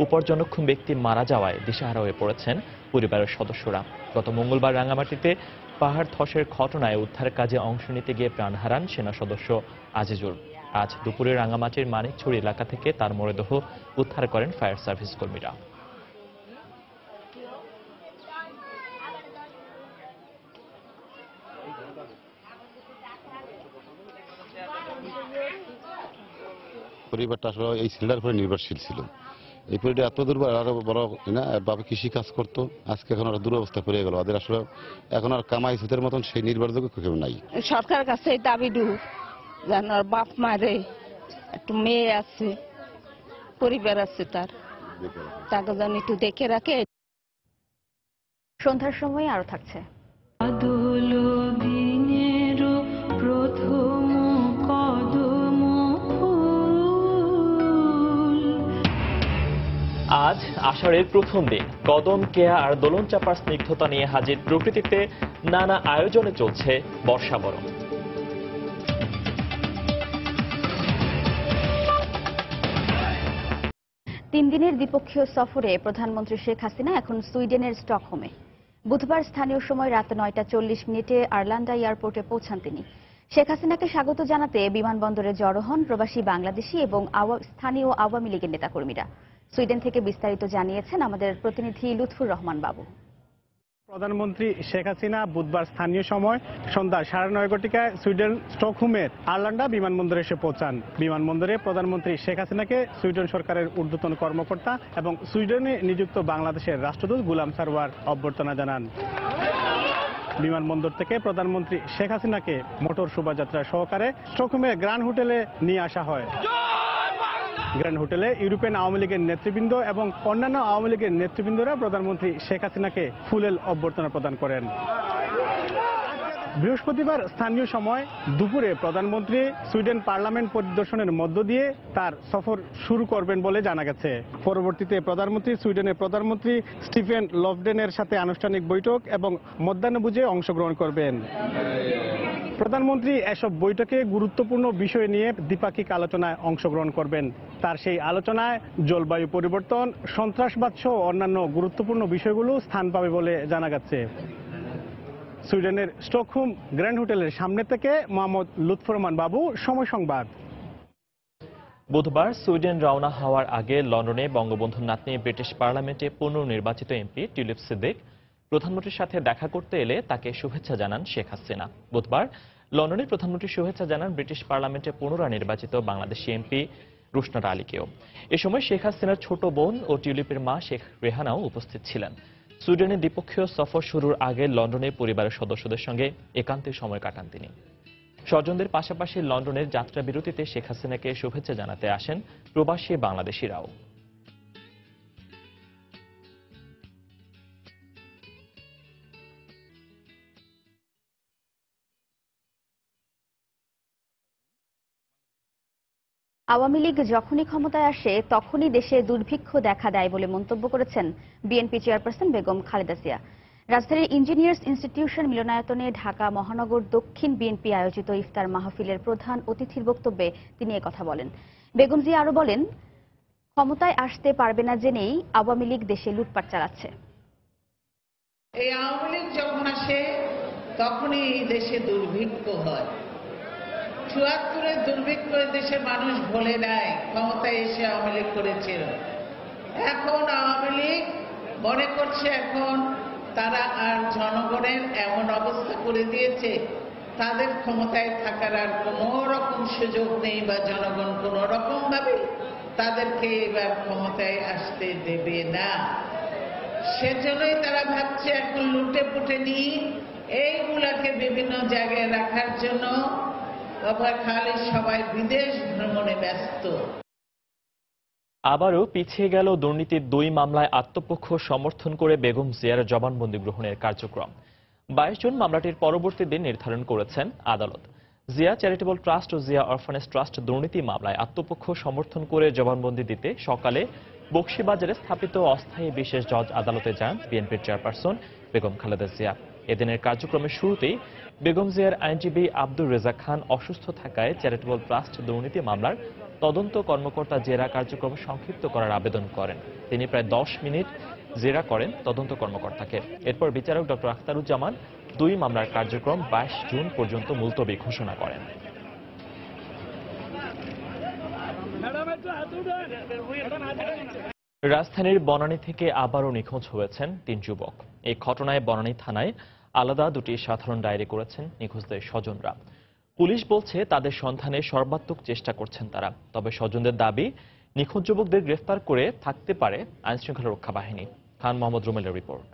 উপার্জনক্ষম ব্যক্তি মারা যাওয়ায় দিশেহারা হয়ে পড়েছেন পরিবারের সদস্যরা। গত মঙ্গলবার রাঙ্গামাটিতে পাহাড় ধসের ঘটনায় উদ্ধার কাজে অংশ নিতে গিয়ে প্রাণ হারান সেনা সদস্য আজিজুর। আজ দুপুরে রাঙ্গামাটির মানিকছড়ি এলাকা থেকে তার মরদেহ উদ্ধার করেন ফায়ার সার্ভিস কর্মীরা। পরিবারটা আসলে এই ছেলেটার উপরে নির্ভরশীল ছিল। এই পরিবারটা এত দুর্বল, আরো বড় না, বাবা কৃষি কাজ করতো, আজকে এখন আর দুরবস্থা পড়ে গেল। ওদের আসলে এখন আর কামাই সুদের মতন সেই নির্ভরযোগ্য কেউ নাই। সরকারের কাছে দাবি দু যেন বাপ মারে একটু মেয়ে আছে, পরিবার আছে, তাকে যেন একটু দেখে রাখে। সন্ধ্যার সময় আরো থাকছে। আজ আষাঢ়ের প্রথম দিন, কদম, কেয়া আর দোলন চাপার স্নিগ্ধতা নিয়ে হাজির প্রকৃতিতে নানা আয়োজনে চলছে বর্ষাবরণ। 3 দিনের দ্বিপক্ষীয় সফরে প্রধানমন্ত্রী শেখ হাসিনা এখন সুইডেনের স্টকহোমে। বুধবার স্থানীয় সময় রাত 9:40 আর্লান্ডা এয়ারপোর্টে পৌঁছান তিনি। শেখ হাসিনাকে স্বাগত জানাতে বিমানবন্দরে জড়ো হন প্রবাসী বাংলাদেশি এবং স্থানীয় আওয়ামী লীগের নেতাকর্মীরা। সুইডেন থেকে বিস্তারিত জানিয়েছেন আমাদের প্রতিনিধি লুৎফুর রহমান বাবু। প্রধানমন্ত্রী শেখ হাসিনা বুধবার স্থানীয় সময় সন্ধ্যা 9:30 সুইডেন স্টকহোমের আর্লান্ডা বিমানবন্দরে এসে পৌঁছান। বিমানবন্দরে প্রধানমন্ত্রী শেখ হাসিনাকে সুইডেন সরকারের ঊর্ধ্বতন কর্মকর্তা এবং সুইডেনে নিযুক্ত বাংলাদেশের রাষ্ট্রদূত গুলাম সারওয়ার অভ্যর্থনা জানান। বিমানবন্দর থেকে প্রধানমন্ত্রী শেখ হাসিনাকে মোটর শোভাযাত্রা সহকারে স্টকহোমের গ্র্যান্ড হোটেলে নিয়ে আসা হয়। গ্র্যান্ড হোটেলে ইউরোপিয়ান আওয়ামী লীগের নেতৃবৃন্দ এবং অন্যান্য আওয়ামী লীগের নেতৃবৃন্দরা প্রধানমন্ত্রী শেখ হাসিনাকে ফুলেল অভ্যর্থনা প্রদান করেন। বৃহস্পতিবার স্থানীয় সময় দুপুরে প্রধানমন্ত্রী সুইডেন পার্লামেন্ট পরিদর্শনের মধ্য দিয়ে তার সফর শুরু করবেন বলে জানা গেছে। পরবর্তীতে প্রধানমন্ত্রী সুইডেনের প্রধানমন্ত্রী স্টিফেন লফডেনের সাথে আনুষ্ঠানিক বৈঠক এবং মধ্যাহ্নভোজে অংশগ্রহণ করবেন। প্রধানমন্ত্রী এসব বৈঠকে গুরুত্বপূর্ণ বিষয় নিয়ে দ্বিপাক্ষিক আলোচনায় অংশগ্রহণ করবেন। তার সেই আলোচনায় জলবায়ু পরিবর্তন, সন্ত্রাসবাদ সহ অন্যান্য গুরুত্বপূর্ণ বিষয়গুলো স্থান পাবে বলে জানা গেছে। সুইডেনের স্টকহোম গ্র্যান্ড হোটেলের সামনে থেকে মোহাম্মদ লুৎফর রহমান বাবু, সময় সংবাদ। বুধবার সুইডেন রওনা হওয়ার আগে লন্ডনে বঙ্গবন্ধুর নাতনি ব্রিটিশ পার্লামেন্টে পুনর্নির্বাচিত এমপি টিউলিপ সিদ্দিক প্রধানমন্ত্রীর সাথে দেখা করতে এলে তাকে শুভেচ্ছা জানান শেখ হাসিনা। বুধবার লন্ডনে প্রধানমন্ত্রী শুভেচ্ছা জানান ব্রিটিশ পার্লামেন্টে পুনর্নির্বাচিত বাংলাদেশি এমপি রুশনারা আলীকেও। এ সময় শেখ হাসিনার ছোট বোন ও টিউলিপের মা শেখ রেহানাও উপস্থিত ছিলেন। সুইডেনের দ্বিপক্ষীয় সফর শুরুর আগে লন্ডনে পরিবারের সদস্যদের সঙ্গে একান্তে সময় কাটান তিনি। স্বজনদের পাশাপাশি লন্ডনের যাত্রা বিরতিতে শেখ হাসিনাকে শুভেচ্ছা জানাতে আসেন প্রবাসী বাংলাদেশিরাও। আওয়ামী লীগ যখনই ক্ষমতায় আসে তখনই দেশে দুর্ভিক্ষ দেখা দেয় বলে মন্তব্য করেছেন বিএনপি চেয়ারপারসন বেগম খালেদা জিয়া। রাজধানীর ইঞ্জিনিয়ার্স ইনস্টিটিউশন মিলনায়তনে ঢাকা মহানগর দক্ষিণ বিএনপি আয়োজিত ইফতার মাহফিলের প্রধান অতিথির বক্তব্যে তিনি একথা বলেন। বেগম জিয়া আরো বলেন, ক্ষমতায় আসতে পারবে না জেনেই আওয়ামী লীগ দেশে লুটপাট চালাচ্ছে। এই আওয়ামী লীগ যখন আসে তখনই এই দেশে দুর্ভিক্ষ হয়। ৭৪-এর দুর্ভিক্ষ দেশে মানুষ ভোলে নাই, ক্ষমতায় এসে আওয়ামী লীগ করেছিল। এখন আওয়ামী লীগ মনে করছে এখন তারা আর জনগণের এমন অবস্থা করে দিয়েছে তাদের ক্ষমতায় থাকার আর কোনো রকম সুযোগ নেই, বা জনগণ কোনো রকম ভাবে তাদেরকে এবার ক্ষমতায় আসতে দেবে না। সেজন্যই তারা ভাবছে এখন লুটে পুটে নিয়ে এইগুলাকে বিভিন্ন জায়গায় রাখার জন্য খালি সবাই বিদেশ ভ্রমণে ব্যস্ত। আবারও পিছিয়ে গেল দুর্নীতির ২ মামলায় আত্মপক্ষ সমর্থন করে বেগম জিয়ার জবানবন্দি গ্রহণের কার্যক্রম। ২২ জুন মামলাটির পরবর্তী দিন নির্ধারণ করেছেন আদালত। জিয়া চ্যারিটেবল ট্রাস্ট ও জিয়া অরফানেজ ট্রাস্ট দুর্নীতি মামলায় আত্মপক্ষ সমর্থন করে জবানবন্দি দিতে সকালে বকশীবাজারে স্থাপিত অস্থায়ী বিশেষ জজ আদালতে যান বিএনপির চেয়ারপারসন বেগম খালেদা জিয়া। এদিনের কার্যক্রমের শুরুতেই বেগম জিয়ার আইনজীবী আব্দুর রেজাক খান অসুস্থ থাকায় চ্যারিটেবল ট্রাস্ট দুর্নীতি মামলার তদন্ত কর্মকর্তা জেরা কার্যক্রম সংক্ষিপ্ত করার আবেদন করেন। তিনি প্রায় 10 মিনিট জেরা করেন তদন্ত কর্মকর্তাকে। এরপর বিচারক ডক্টর আখতারুজ্জামান 2 মামলার কার্যক্রম 22 জুন পর্যন্ত মুলতবি ঘোষণা করেন। রাজধানীর বনানী থেকে আবারও নিখোঁজ হয়েছেন 3 যুবক। এই ঘটনায় বনানী থানায় আলাদা 2টি সাধারণ ডায়েরি করেছেন নিখোঁজদের স্বজনরা। পুলিশ বলছে তাদের সন্ধানে সর্বাত্মক চেষ্টা করছেন তারা। তবে স্বজনদের দাবি, নিখোঁজ যুবকদের গ্রেফতার করে থাকতে পারে আইনশৃঙ্খলা রক্ষা বাহিনী। খান মোহাম্মদ রুমেলের রিপোর্ট।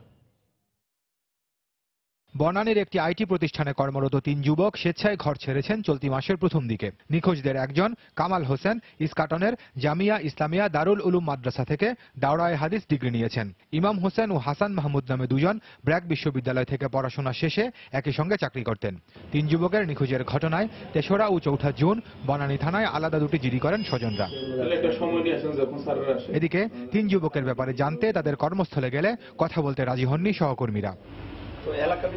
বনানীর একটি আইটি প্রতিষ্ঠানে কর্মরত 3 যুবক স্বেচ্ছায় ঘর ছেড়েছেন চলতি মাসের প্রথম দিকে। নিখোঁজদের একজন কামাল হোসেন ইস্কাটনের জামিয়া ইসলামিয়া দারুল উলুম মাদ্রাসা থেকে দাওরায়ে হাদিস ডিগ্রি নিয়েছেন। ইমাম হোসেন ও হাসান মাহমুদ নামে 2 জন ব্র্যাক বিশ্ববিদ্যালয় থেকে পড়াশোনা শেষে একই সঙ্গে চাকরি করতেন। 3 যুবকের নিখোঁজের ঘটনায় 3রা ও 4ঠা জুন বনানী থানায় আলাদা 2টি জিডি করেন স্বজনরা। এদিকে 3 যুবকের ব্যাপারে জানতে তাদের কর্মস্থলে গেলে কথা বলতে রাজি হননি সহকর্মীরা।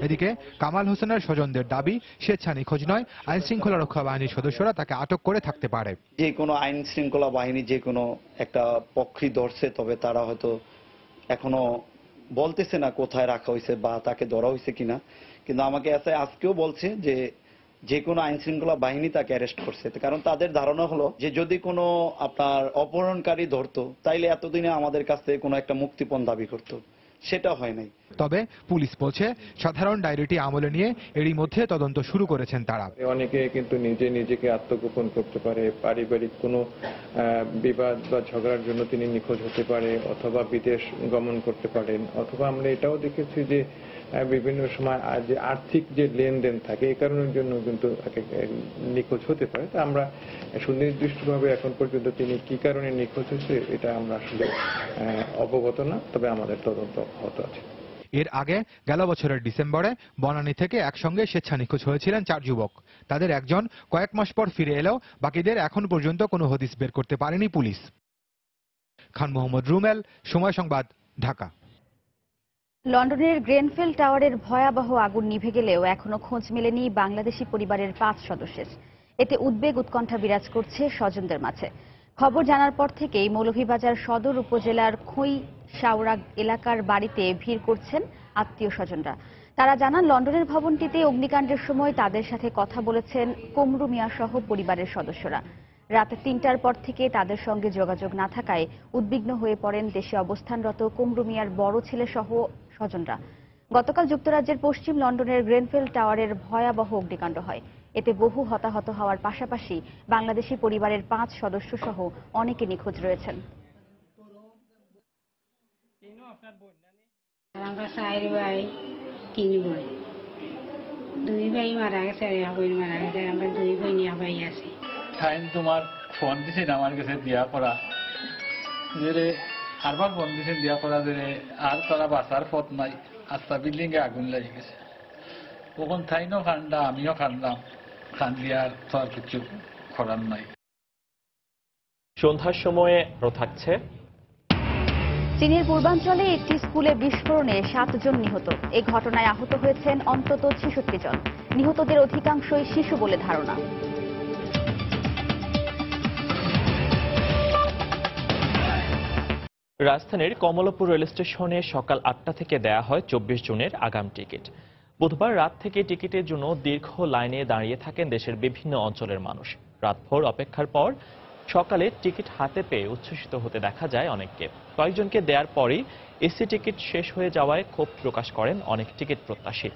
এদিকে কামাল হোসেনের স্বজনদের দাবি, স্বেচ্ছা নিখোঁজ নয়, আইন শৃঙ্খলা রক্ষা বাহিনীর সদস্যরা তাকে আটক করে থাকতে পারে। যে কোনো আইন শৃঙ্খলা বাহিনী যে কোনো একটা পক্ষই ধরছে, তবে তারা হয়তো এখনো বলতেছে না কোথায় রাখা হয়েছে বা তাকে ধরা হয়েছে কিনা। কিন্তু আমাকে আজকেও বলছে যে কোনো আইন শৃঙ্খলা বাহিনী তাকে অ্যারেস্ট করছে, কারণ তাদের ধারণা হলো যে যদি কোনো আপনার অপহরণকারী ধরতো তাইলে এতদিনে আমাদের কাছ থেকে কোনো একটা মুক্তিপণ দাবি করতো, সেটা হয় নাই। তবে পুলিশ বলছে সাধারণ ডায়েরিটি আমলে নিয়ে এরই মধ্যে তদন্ত শুরু করেছেন তারা। অনেকে কিন্তু নিজেকে আত্মগোপন করতে পারে, পারিবারিক কোনো বিবাদ বা ঝগড়ার জন্য তিনি নিখোঁজ হতে পারে, অথবা বিদেশ গমন করতে পারেন, অথবা আমরা এটাও দেখেছি যে বিভিন্ন সময় যে আর্থিক যে লেনদেন থাকে এই কারণের জন্য কিন্তু নিখোঁজ হতে পারে। তা আমরা সুনির্দিষ্টভাবে এখন পর্যন্ত তিনি কি কারণে নিখোঁজ হয়েছে এটা আমরা আসলে অবগত না, তবে আমাদের তদন্ত অব্যাহত আছে। এর আগে গেল বছরের ডিসেম্বরে বনানী থেকে একসঙ্গে স্বেচ্ছা নিখোঁজ হয়েছিলেন 4 যুবক। তাদের একজন কয়েক মাস পর ফিরে এলেও বাকিদের এখন পর্যন্ত কোনো হদিস বের করতে পারেনি পুলিশ। খান মোহাম্মদ রুমেল, সময় সংবাদ, ঢাকা। লন্ডনের গ্রেনফেল টাওয়ারের ভয়াবহ আগুন নিভে গেলেও এখনো খোঁজ মেলেনি বাংলাদেশি পরিবারের 5 সদস্যের। এতে উদ্বেগ উৎকণ্ঠা বিরাজ করছে স্বজনদের মাঝে। খবর জানার পর থেকেই মৌলভীবাজার সদর উপজেলার খৈশাওড়া এলাকার বাড়িতে ভিড় করছেন আত্মীয় স্বজনরা। তারা জানান, লন্ডনের ভবনটিতে অগ্নিকাণ্ডের সময় তাদের সাথে কথা বলেছেন কমরু মিয়া সহ পরিবারের সদস্যরা। রাত 3টার পর থেকে তাদের সঙ্গে যোগাযোগ না থাকায় উদ্বিগ্ন হয়ে পড়েন দেশে অবস্থানরত কমরু মিয়ার বড় ছেলে সহ স্বজনরা। গতকাল যুক্তরাজ্যের পশ্চিম লন্ডনের গ্রেনফেল টাওয়ারের ভয়াবহ অগ্নিকাণ্ড হয়। এতে বহু হতাহত হওয়ার পাশাপাশি বাংলাদেশি পরিবারের 5 সদস্য সহ অনেকে নিখোঁজ রয়েছেন। আমরা 4 ভাই 3 বোন, 2 ভাই মারা গেছে আর 1 বোন মারা গেছে। আমরা 2 বোন নিয়ে ভাই আছি। তোমার ফোন দিছেন আমার কাছে দিয়া করা যে আরবার ফোন দিছেন দিয়া করা যে আর তোরা বাঁচার পথ নাই, আস্তা বিল্ডিং এ আগুন লেগে গেছে। তখন থাইনও কান্দা, আমিও কান্দলাম, কান্দি আর তো আর কিছু করার নাই। সন্ধ্যার সময়ে আরো থাকছে চীনের পূর্বাঞ্চলে একটি স্কুলে বিস্ফোরণে 7 জন নিহত। এই ঘটনায় আহত হয়েছেন অন্তত 66 জন। নিহতদের অধিকাংশই শিশু বলে ধারণা। রাজধানীর কমলাপুর রেল স্টেশনে সকাল 8টা থেকে দেয়া হয় 24 জনের আগাম টিকিট। বুধবার রাত থেকে টিকিটের জন্য দীর্ঘ লাইনে দাঁড়িয়ে থাকেন দেশের বিভিন্ন অঞ্চলের মানুষ। রাতভর অপেক্ষার পর সকালে টিকিট হাতে পেয়ে উচ্ছ্বসিত হতে দেখা যায় অনেককে। কয়েকজনকে দেওয়ার পরই এসি টিকিট শেষ হয়ে যাওয়ায় ক্ষোভ প্রকাশ করেন অনেক টিকিট প্রত্যাশী।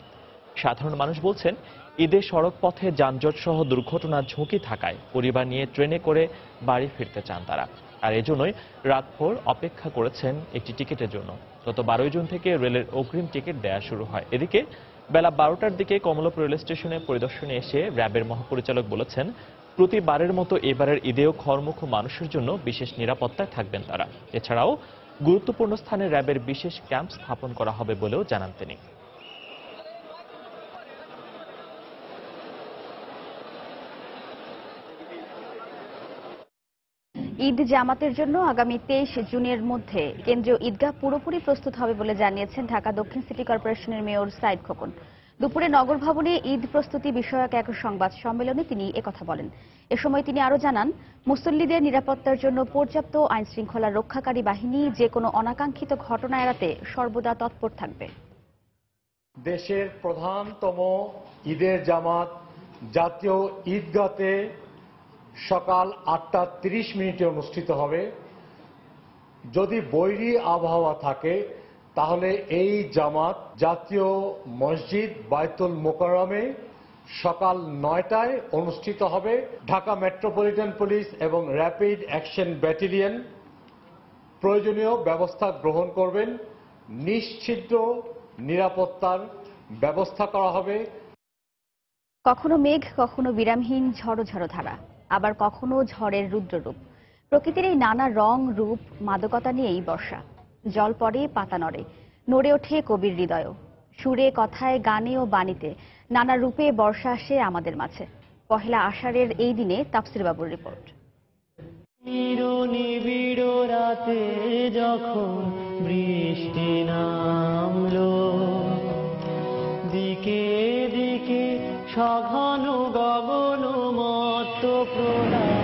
সাধারণ মানুষ বলছেন, ঈদে সড়ক পথে যানজট সহ দুর্ঘটনার ঝুঁকি থাকায় পরিবার নিয়ে ট্রেনে করে বাড়ি ফিরতে চান তারা। আর এজন্যই রাতভর অপেক্ষা করেছেন একটি টিকিটের জন্য। গত 12 জুন থেকে রেলের অগ্রিম টিকিট দেয়া শুরু হয়। এদিকে বেলা 12টার দিকে কমলাপুর রেল স্টেশনে পরিদর্শনে এসে র্যাবের মহাপরিচালক বলেছেন, প্রতিবারের মতো এবারের ঈদেও ঘরমুখো মানুষের জন্য বিশেষ নিরাপত্তায় থাকবেন তারা। এছাড়াও গুরুত্বপূর্ণ স্থানে র্যাবের বিশেষ ক্যাম্প স্থাপন করা হবে বলেও জানান তিনি। ঈদ জামাতের জন্য আগামী 23 জুনের মধ্যে কেন্দ্রীয় ঈদগাহ পুরোপুরি প্রস্তুত হবে বলে জানিয়েছেন ঢাকা দক্ষিণ সিটি কর্পোরেশনের মেয়র সাইদ খোকন। দুপুরে নগর ভবনে ঈদ প্রস্তুতি বিষয়ক এক সংবাদ সম্মেলনে তিনি একথা বলেন। এ সময় তিনি আরো জানান, মুসল্লিদের নিরাপত্তার জন্য পর্যাপ্ত আইন শৃঙ্খলা রক্ষাকারী বাহিনী যে কোনো অনাকাঙ্ক্ষিত ঘটনা এড়াতে সর্বদা তৎপর থাকবে। দেশের প্রধানতম ঈদের জামাত জাতীয় ঈদগাতে সকাল 8:30 অনুষ্ঠিত হবে। যদি বৈরী আবহাওয়া থাকে তাহলে এই জামাত জাতীয় মসজিদ বায়তুল মোকাররমে সকাল 9টায় অনুষ্ঠিত হবে। ঢাকা মেট্রোপলিটন পুলিশ এবং র্যাপিড অ্যাকশন ব্যাটালিয়ন প্রয়োজনীয় ব্যবস্থা গ্রহণ করবেন। নিশ্চিত নিরাপত্তার ব্যবস্থা করা হবে। কখনো মেঘ, কখনো বিরামহীন ঝড়ো ঝড়ো ধারা, আবার কখনো ঝড়ের রুদ্ররূপ। প্রকৃতির এই নানা রং রূপ মাদকতা নিয়েই বর্ষা। জল পড়ে, পাতা নড়ে, নড়ে ওঠে কবির হৃদয়। সুরে, কথায়, গানে ও বাণীতে নানা রূপে বর্ষা আসে আমাদের মাঝে। পহেলা আষাঢ়ের এই দিনে তাফসির বাবুর রিপোর্ট। নিবিড় রাতে যখন বৃষ্টি নামলো, দিকে দিকে সঘন গগন মত্ত প্রলয়।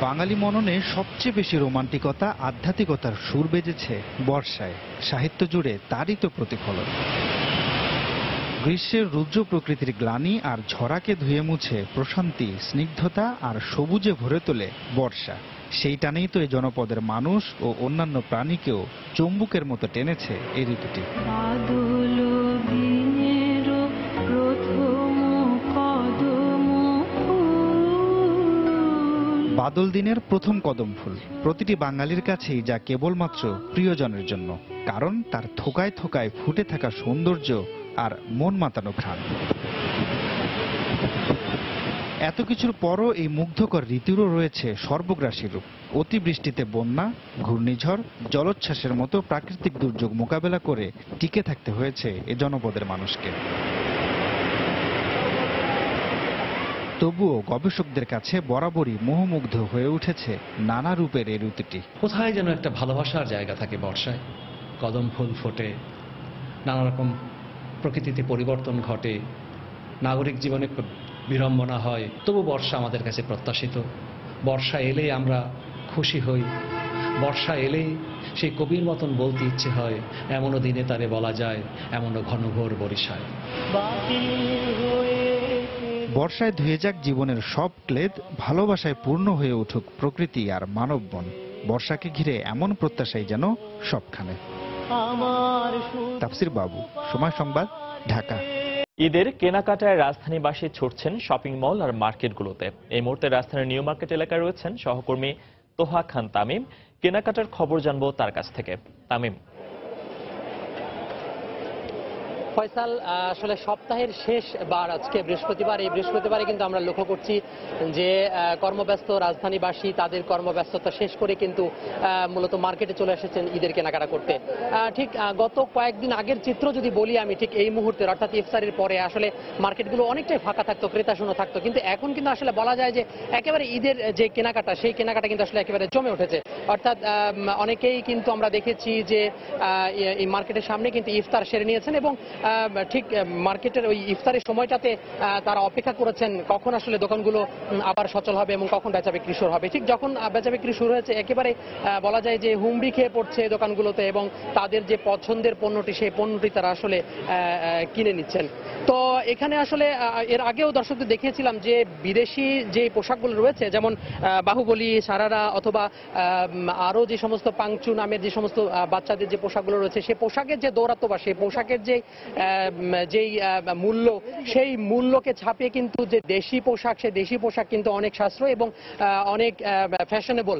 বাঙালি মননে সবচেয়ে বেশি রোমান্টিকতা, আধ্যাত্মিকতার সুর বেজেছে বর্ষায়। সাহিত্য জুড়ে তারই তো প্রতিফলন। গ্রীষ্মের রুদ্র প্রকৃতির গ্লানি আর ঝরাকে ধুয়ে মুছে প্রশান্তি, স্নিগ্ধতা আর সবুজে ভরে তোলে বর্ষা। সেই টানেই তো এই জনপদের মানুষ ও অন্যান্য প্রাণীকেও চুম্বকের মতো টেনেছে এই ঋতুটি। বাদল দিনের প্রথম কদম ফুল প্রতিটি বাঙালির কাছেই যা কেবলমাত্র প্রিয়জনের জন্য, কারণ তার থোকায় থোকায় ফুটে থাকা সৌন্দর্য আর মন মাতানো ঘ্রাণ। এত কিছুর পরও এই মুগ্ধকর ঋতুরও রয়েছে সর্বগ্রাসী রূপ। অতিবৃষ্টিতে বন্যা, ঘূর্ণিঝড়, জলোচ্ছ্বাসের মতো প্রাকৃতিক দুর্যোগ মোকাবেলা করে টিকে থাকতে হয়েছে এ জনপদের মানুষকে। তবুও গবেষকদের কাছে বরাবরই মোহমুগ্ধ হয়ে উঠেছে নানা রূপের এই ঋতুটি। কোথায় যেন একটা ভালোবাসার জায়গা থাকে বর্ষায়, কদম ফুল ফোটে, নানা রকম প্রকৃতিতে পরিবর্তন ঘটে, নাগরিক জীবনে বিড়ম্বনা হয়, তবু বর্ষা আমাদের কাছে প্রত্যাশিত। বর্ষা এলেই আমরা খুশি হই, বর্ষা এলেই সেই কবির মতন বলতে ইচ্ছে হয়, এমনও দিনে তারে বলা যায়, এমনও ঘনঘোর বরিশায়। বর্ষায় ধুয়ে যাক জীবনের সব ক্লেদ, ভালোবাসায় পূর্ণ হয়ে উঠুক প্রকৃতি আর মানববন। বর্ষাকে ঘিরে এমন প্রত্যাশাই যেন সবখানে। তাফসির বাবু, সময় সংবাদ, ঢাকা। ঈদের কেনাকাটায় রাজধানীবাসী ছুটছেন শপিং মল আর মার্কেটগুলোতে। এই মুহূর্তে রাজধানীর নিউ মার্কেট এলাকায় রয়েছেন সহকর্মী তোহা খান তামিম। কেনাকাটার খবর জানবো তার কাছ থেকে। তামিম। ফয়সাল, আসলে সপ্তাহের শেষ বার আজকে বৃহস্পতিবার। এই বৃহস্পতিবারে কিন্তু আমরা লক্ষ্য করছি যে কর্মব্যস্ত রাজধানীবাসী তাদের কর্মব্যস্ততা শেষ করে কিন্তু মূলত মার্কেটে চলে এসেছেন ঈদের কেনাকাটা করতে। ঠিক গত কয়েকদিন আগের চিত্র যদি বলি আমি, ঠিক এই মুহূর্তে অর্থাৎ ইফতারের পরে আসলে মার্কেটগুলো অনেকটাই ফাঁকা থাকতো, ক্রেতা শূন্য থাকতো, কিন্তু এখন কিন্তু আসলে বলা যায় যে একেবারে ঈদের যে কেনাকাটা, সেই কেনাকাটা কিন্তু আসলে একেবারে জমে উঠেছে। অর্থাৎ অনেকেই কিন্তু আমরা দেখেছি যে এই মার্কেটের সামনে কিন্তু ইফতার সেরে নিয়েছেন এবং ঠিক মার্কেটের ওই ইফতারের সময়টাতে তারা অপেক্ষা করেছেন কখন আসলে দোকানগুলো আবার সচল হবে এবং কখন বেচা বিক্রি শুরু হবে। ঠিক যখন বেচা বিক্রি শুরু হয়েছে একেবারে বলা যায় যে হুমড়ি খেয়ে পড়ছে দোকানগুলোতে এবং তাদের যে পছন্দের পণ্যটি সেই পণ্যটি তারা আসলে কিনে নিচ্ছেন। তো এখানে আসলে এর আগেও দর্শকদের দেখিয়েছিলাম যে বিদেশি যে পোশাকগুলো রয়েছে, যেমন বাহুবলী, সারারা অথবা আরও যে সমস্ত পাংচু নামের যে সমস্ত বাচ্চাদের যে পোশাকগুলো রয়েছে, সেই পোশাকের যে দৌরাত্ম্য বা সেই পোশাকের যেই মূল্য, সেই মূল্যকে ছাপিয়ে কিন্তু যে দেশি পোশাক, সেই দেশি পোশাক কিন্তু অনেক সাশ্রয় এবং অনেক ফ্যাশনেবল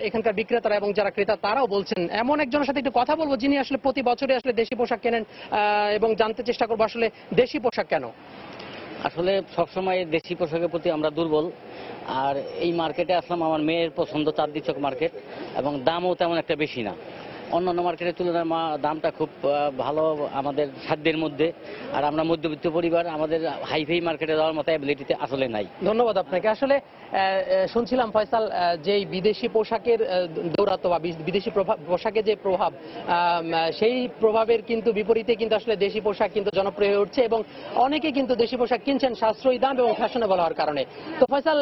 এখানকার বিক্রেতারা এবং যারা ক্রেতা তারাও বলছেন। এমন একজনের সাথে একটু কথা বলবো যিনি আসলে প্রতি বছরে আসলে দেশি পোশাক কেনেন এবং জানতে চেষ্টা করবো আসলে দেশি পোশাক কেন। আসলে সবসময় দেশি পোশাকের প্রতি আমরা দুর্বল, আর এই মার্কেটে আসলাম আমার মেয়ের পছন্দ চাঁদনী চক মার্কেট এবং দামও তেমন একটা বেশি না। অন্যান্য মার্কেটের তুলনায় দামটা খুব ভালো আমাদের সাধ্যের মধ্যে, আর আমরা মধ্যবিত্ত পরিবার, আমাদের হাইফাই মার্কেটে যাওয়ার মতো অ্যাবিলিটিতে আসলে নাই। ধন্যবাদ আপনাকে। আসলে শুনছিলাম ফয়সাল, যেই বিদেশি পোশাকের দৌরাত্ম্য বা বিদেশি পোশাকের যে প্রভাব, সেই প্রভাবের কিন্তু বিপরীতে কিন্তু আসলে দেশি পোশাক কিন্তু জনপ্রিয় হয়ে উঠছে এবং অনেকে কিন্তু দেশি পোশাক কিনছেন সাশ্রয়ী দাম এবং ফ্যাশনেবল হওয়ার কারণে। তো ফয়সাল,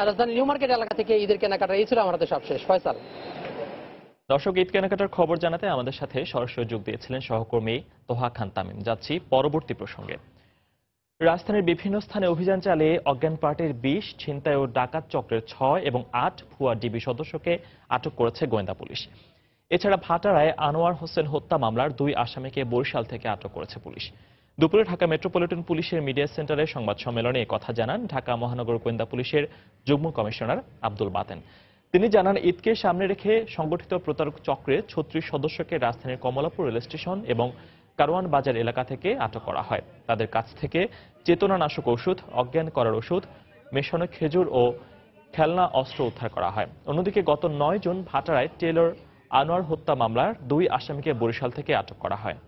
রাজধানী নিউ মার্কেট এলাকা থেকে ঈদের কেনাকাটা এই ছিল আমাদের সবশেষ। ফয়সাল। দর্শক, ঈদ কেনাকাটার খবর জানাতে আমাদের সাথে সরাসরি যোগ দিয়েছিলেন সহকর্মী তোহা খান তামিম। যাচ্ছি পরবর্তী প্রসঙ্গে। রাজধানীর বিভিন্ন স্থানে অভিযান চালিয়ে অজ্ঞান পার্টির 20 ছিনতাই ও ডাকাত চক্রের 6 এবং 8 ভুয়া ডিবি সদস্যকে আটক করেছে গোয়েন্দা পুলিশ। এছাড়া ভাটারায় আনোয়ার হোসেন হত্যা মামলার 2 আসামিকে বরিশাল থেকে আটক করেছে পুলিশ। দুপুরে ঢাকা মেট্রোপলিটন পুলিশের মিডিয়া সেন্টারে সংবাদ সম্মেলনে কথা জানান ঢাকা মহানগর গোয়েন্দা পুলিশের যুগ্ম কমিশনার আব্দুল বাতেন। তিনি জানান, ঈদকে সামনে রেখে সংগঠিত প্রতারক চক্রের 36 সদস্যকে রাজধানীর কমলাপুর রেল স্টেশন এবং কারওয়ান বাজার এলাকা থেকে আটক করা হয়। তাদের কাছ থেকে চেতনানাশক ওষুধ, অজ্ঞান করার ওষুধ, মেশানো খেজুর ও খেলনা অস্ত্র উদ্ধার করা হয়। অন্যদিকে গত 9 জুন ভাটারায় টেলর আনোয়ার হত্যা মামলার 2 আসামিকে বরিশাল থেকে আটক করা হয়।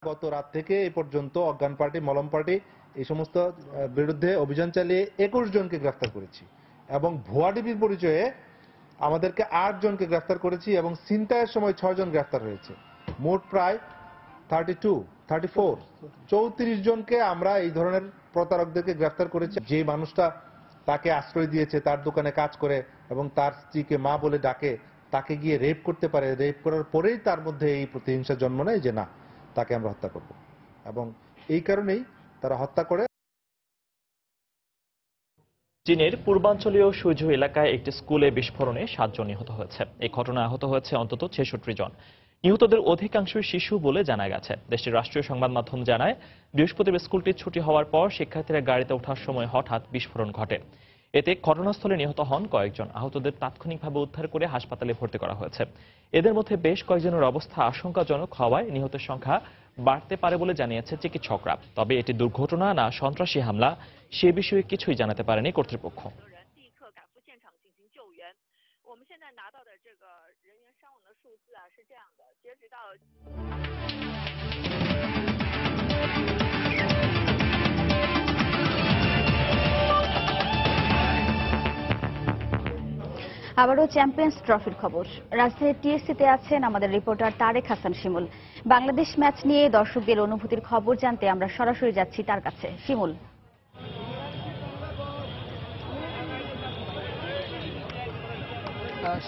গত রাত থেকে এই পর্যন্ত অজ্ঞান পার্টি, মলম পার্টি এই সমস্ত বিরুদ্ধে অভিযান চালিয়ে 21 জনকে গ্রেফতার করেছি এবং ভুয়া ডিবির পরিচয়ে আমাদেরকে 8 জনকে গ্রেফতার করেছি এবং ছিনতাইয়ের সময় 6 জন গ্রেফতার হয়েছে। মোট প্রায় 34 জনকে আমরা এই ধরনের প্রতারকদেরকে গ্রেফতার করেছি। যে মানুষটা তাকে আশ্রয় দিয়েছে, তার দোকানে কাজ করে এবং তার স্ত্রীকে মা বলে ডাকে, তাকে গিয়ে রেপ করতে পারে, রেপ করার পরেই তার মধ্যে এই প্রতিহিংসা জন্ম নেয় যে না, তাকে আমরা হত্যা করব, এবং এই কারণেই তারা হত্যা করে। চীনের পূর্বাঞ্চলীয় সুইঝু এলাকায় একটি স্কুলে বিস্ফোরণে 7 জন নিহত হয়েছে। এই ঘটনায় আহত হয়েছে অন্তত 66 জন। নিহতদের অধিকাংশই শিশু বলে জানা গেছে। দেশটির রাষ্ট্রীয় সংবাদ মাধ্যম জানায়, বৃহস্পতিবার স্কুলটি ছুটি হওয়ার পর শিক্ষার্থীরা গাড়িতে ওঠার সময় হঠাৎ বিস্ফোরণ ঘটে। এতে ঘটনাস্থলে নিহত হন কয়েকজন। আহতদের তাৎক্ষণিকভাবে উদ্ধার করে হাসপাতালে ভর্তি করা হয়েছে। এদের মধ্যে বেশ কয়েকজনের অবস্থা আশঙ্কাজনক হওয়ায় নিহতের সংখ্যা বাড়তে পারে বলে জানিয়েছে চিকিৎসকরা। তবে এটি দুর্ঘটনা না সন্ত্রাসী হামলা সে বিষয়ে কিছুই জানাতে পারেনি কর্তৃপক্ষ। আবারও চ্যাম্পিয়ন্স ট্রফির খবর। রাজধানীর টিএসসিতে আছেন আমাদের রিপোর্টার তারেক হাসান শিমুল। বাংলাদেশ ম্যাচ নিয়ে দর্শকদের অনুভূতির খবর জানতে আমরা সরাসরি যাচ্ছি তার কাছে। শিমুল।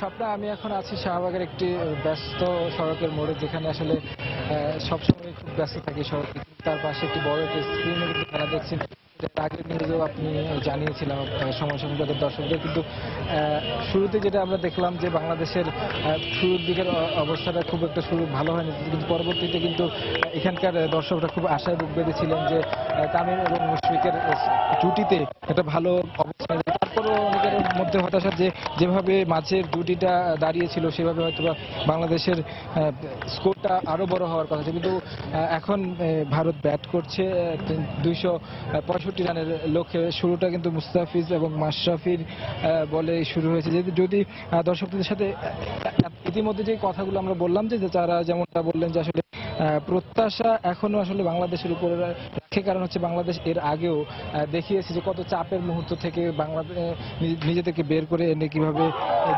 স্বপ্না, আমি এখন আছি শাহবাগের একটি ব্যস্ত সড়কের মোড়ে, যেখানে আসলে সবসময় খুব ব্যস্ত থাকি সড়কে। তার পাশে একটি বড় একটি স্ক্রিনে কিন্তু খেলা দেখছি। আগের নিউজেও আপনি জানিয়েছিলাম সময় সংবাদের দর্শকদের, কিন্তু শুরুতে যেটা আমরা দেখলাম যে বাংলাদেশের শুরুর দিকের অবস্থাটা খুব একটা শুরু ভালো হয়নি, কিন্তু পরবর্তীতে কিন্তু এখানকার দর্শকরা খুব আশায় বুক বেঁধেছিলেন যে তামিম এবং মুশফিকের জুটিতে একটা ভালো অবস্থান। তারপরও অনেকের মধ্যে হতাশা যে যেভাবে মাঝের জুটিটা দাঁড়িয়েছিল সেভাবে হয়তো বাংলাদেশের স্কোরটা আরো বড় হওয়ার কথা ছিল, কিন্তু এখন ভারত ব্যাট করছে 265 রানের লক্ষ্যে। শুরুটা কিন্তু মুস্তাফিজ এবং মাশরাফির বলে শুরু হয়েছে। যদি দর্শকদের সাথে ইতিমধ্যে যে কথাগুলো আমরা বললাম যে তারা যেমনটা বললেন যে আসলে প্রত্যাশা এখনো আসলে বাংলাদেশের উপরে রাখে, কারণ হচ্ছে বাংলাদেশ এর আগেও দেখিয়েছে যে কত চাপের মুহূর্ত থেকে বাংলাদেশ নিজেদেরকে বের করে এনে কিভাবে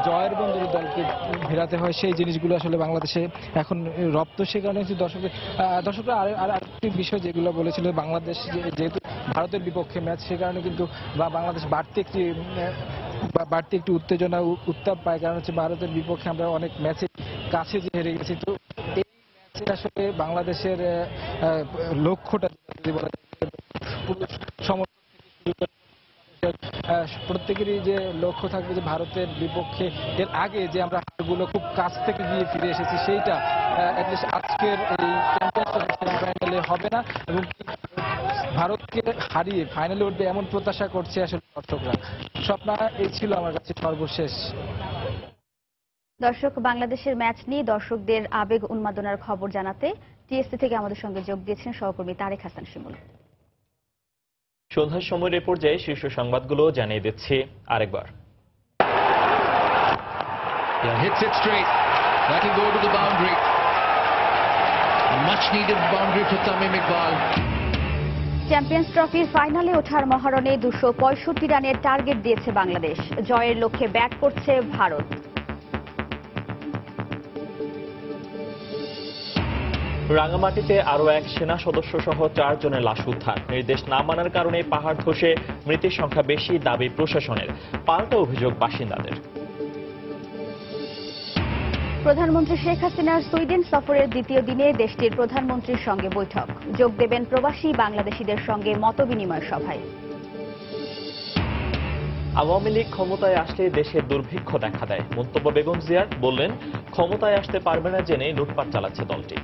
জয়ের বন্দরে দলকে ফেরাতে হয়, সেই জিনিসগুলো আসলে বাংলাদেশে এখন রপ্ত। সে কারণে দর্শকরা আরেকটি বিষয় যেগুলো বলেছিল, বাংলাদেশ যেহেতু ভারতের বিপক্ষে ম্যাচ, সে কারণে কিন্তু বাংলাদেশ বাড়তি একটি উত্তেজনা উত্তাপ পায়, কারণ হচ্ছে ভারতের বিপক্ষে আমরা অনেক ম্যাচে কাছে যে হেরে গেছি। তো এই ম্যাচে আসলে বাংলাদেশের লক্ষ্যটা প্রত্যেকেরই যে লক্ষ্য থাকবে যে ভারতের বিপক্ষে এর আগে যে আমরা হারগুলো খুব কাছ থেকে গিয়ে ফিরে এসেছি, সেইটা অ্যাটলিস্ট আজকের এই ফাইনালে হবে না, এবং ভারতকে হারিয়ে ফাইনালে উঠবে এমন প্রত্যাশা করছে আসলে দর্শকরা। স্বপ্না, এই ছিল আমার কাছে সর্বশেষ। দর্শক, বাংলাদেশের ম্যাচ নিয়ে দর্শকদের আবেগ উন্মাদনার খবর জানাতে টিএসসি থেকে আমাদের সঙ্গে যোগ দিয়েছেন সহকর্মী তারেক হাসান শিমুল। সন্ধ্যার সময়ের এ পর্যায়ে শীর্ষ সংবাদগুলো জানিয়ে দিচ্ছি আরেকবার। চ্যাম্পিয়ন্স ট্রফির ফাইনালে ওঠার মহারণে 265 রানের টার্গেট দিয়েছে বাংলাদেশ। জয়ের লক্ষ্যে ব্যাট করছে ভারত। রাঙামাটিতে আরও এক সেনা সদস্য সহ 4 জনের লাশ উদ্ধার। নির্দেশ না মানার কারণে পাহাড় ধসে মৃতের সংখ্যা বেশি, দাবি প্রশাসনের। পাল্টা অভিযোগ বাসিন্দাদের। প্রধানমন্ত্রী শেখ হাসিনার সুইডেন সফরের দ্বিতীয় দিনে দেশটির প্রধানমন্ত্রীর সঙ্গে বৈঠক। যোগ দেবেন প্রবাসী বাংলাদেশিদের সঙ্গে মতবিনিময় সভায়। আওয়ামী লীগ ক্ষমতায় আসলে দেশের দুর্ভিক্ষ দেখা দেয়, মন্তব্য বেগম জিয়ার। বললেন, ক্ষমতায় আসতে পারবে না জেনে লুটপাট চালাচ্ছে দলটি।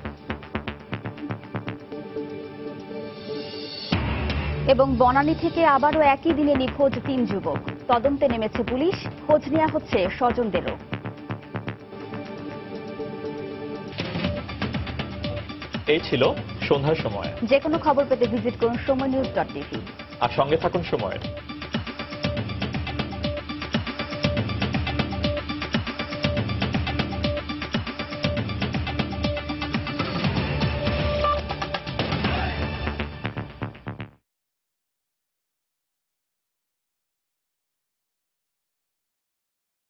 এবং বনানী থেকে আবারও একই দিনে নিখোঁজ 3 যুবক। তদন্তে নেমেছে পুলিশ, খোঁজ নেওয়া হচ্ছে স্বজনদেরও। এই ছিল সন্ধ্যার সময়। যে কোনো খবর পেতে ভিজিট করুন সময়নিউজ.টিভি আর সঙ্গে থাকুন সময়ের।